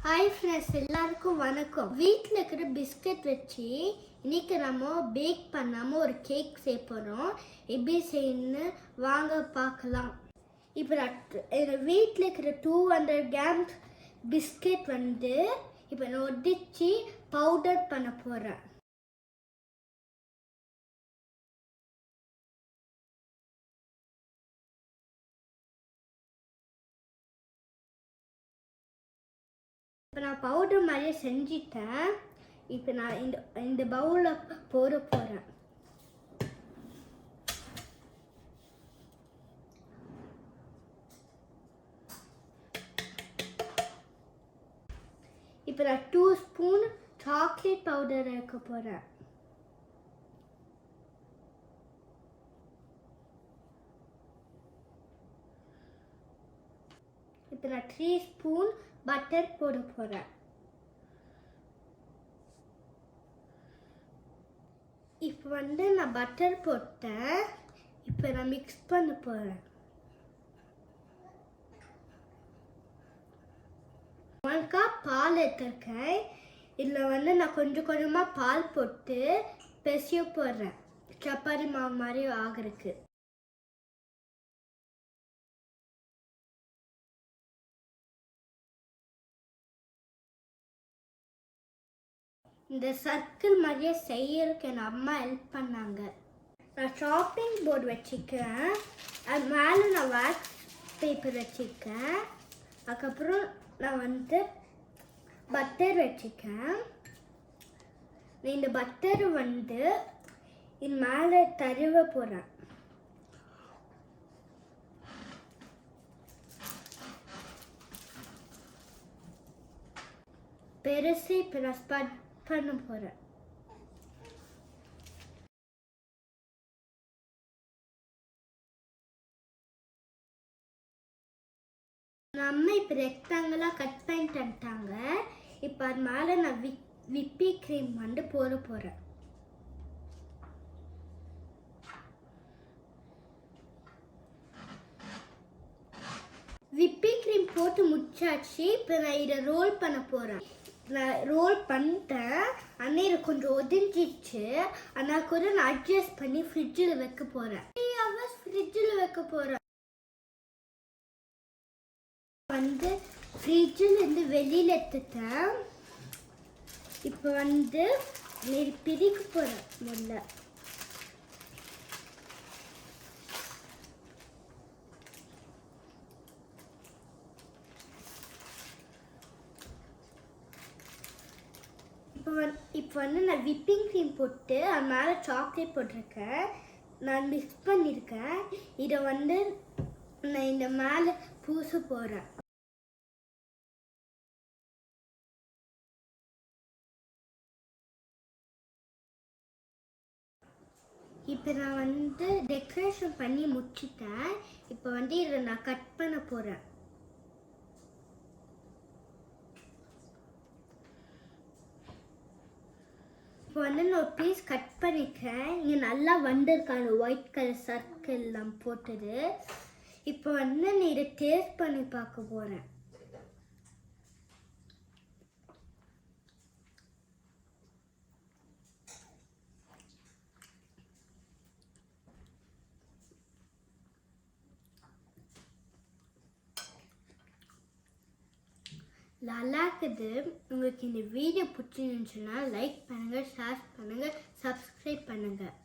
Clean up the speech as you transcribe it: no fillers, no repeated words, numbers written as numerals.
Hi friends, எல்லாருக்கும் வணக்கம். வீட்டில் இருக்கிற பிஸ்கட் வச்சு இன்னைக்கு நம்ம பேக் பண்ணாமல் ஒரு கேக் செய்ய போகிறோம். எப்படி செய்யணும்னு வாங்க பார்க்கலாம். இப்போ நான் வீட்டில் இருக்கிற 200 கிராம்ஸ் பிஸ்கட் இப்போ நான் ஒடிச்சு பவுடர் பண்ண போகிறேன். இப்போ நான் பவுடர் மாதிரியே செஞ்சிட்டேன். இப்போ நான் இந்த பவுலில் போட போகிறேன். இப்போ நான் 2 ஸ்பூன் சாக்லேட் பவுடர் எடுக்க போகிறேன். இப்போ நான் 3 ஸ்பூன் பட்டர் போட போகிறேன். இப்போ நான் பட்டர் போட்டேன். இப்போ நான் மிக்ஸ் பண்ண போகிறேன். 1 கப் பால் எடுத்துருக்கேன். இதில் நான் கொஞ்சம் கொஞ்சமாக பால் போட்டு பிசைய போடுறேன், சப்பாத்தி மாவு மாதிரி ஆகிறதுக்கு. இந்த சர்க்கிள் மாதிரியே செய்யறதுக்கு என் அம்மா ஹெல்ப் பண்ணாங்க. நான் ஷாப்பிங் போர்டு வச்சுக்கிறேன். அது மேலே நான் வேக்ஸ் பேப்பர் வச்சுருக்கேன். அதுக்கப்புறம் நான் பட்டர் வச்சுக்கேன். இந்த பட்டர் இது மேலே தருவ போகிறேன். பெருசு இப்போ நான் ஸ்ப்ரெட் பண்ண போகிறேன். நம்ம இப்போ ரெக்டாங்கிளாக கட் பண்ணிட்டாங்க. இப்போ அது மேலே நான் விப்பி க்ரீம் போட போகிறேன். விப்பி க்ரீம் போட்டு முடிச்சாச்சு. இப்போ நான் இதை ரோல் பண்ண போகிறேன். நான் ரோல் பண்ணிட்டேன். ஆனால் இது கொஞ்சம் ஒதிஞ்சிச்சு. ஆனால் கூட நான் அட்ஜஸ்ட் பண்ணி ஃப்ரிட்ஜில் வைக்க போகிறேன். 3 hours ஃப்ரிட்ஜில் வைக்க போகிறேன். ஃப்ரிட்ஜில் வெளியில் எடுத்துட்டேன். இப்போ பிரிக்க போகிறேன். முதல்ல இப்போ நான் விப்பிங் க்ரீம் போட்டு அது மேலே சாக்லேட் போட்டிருக்கேன். நான் மிக்ஸ் பண்ணியிருக்கேன். இதை நான் இந்த மேலே பூச போகிறேன். இப்போ நான் டெக்கரேஷன் பண்ணி முடிச்சிட்டேன். இப்போ இதை நான் கட் பண்ண போகிறேன். இப்போ நான் ஒரு பீஸ் கட் பண்ணிக்கிறேன். இங்கே நல்லா வந்திருக்காங்க ஒயிட் கலர் சர்க்கிள்லாம் போட்டது. இப்போ நான் இதை டேஸ்ட் பண்ணி பார்க்க போகிறேன். நல்லா இருக்குது. உங்களுக்கு இந்த வீடியோ பிடிச்சிருந்துச்சுன்னா லைக் பண்ணுங்கள், ஷேர் பண்ணுங்கள், சப்ஸ்கிரைப் பண்ணுங்கள்.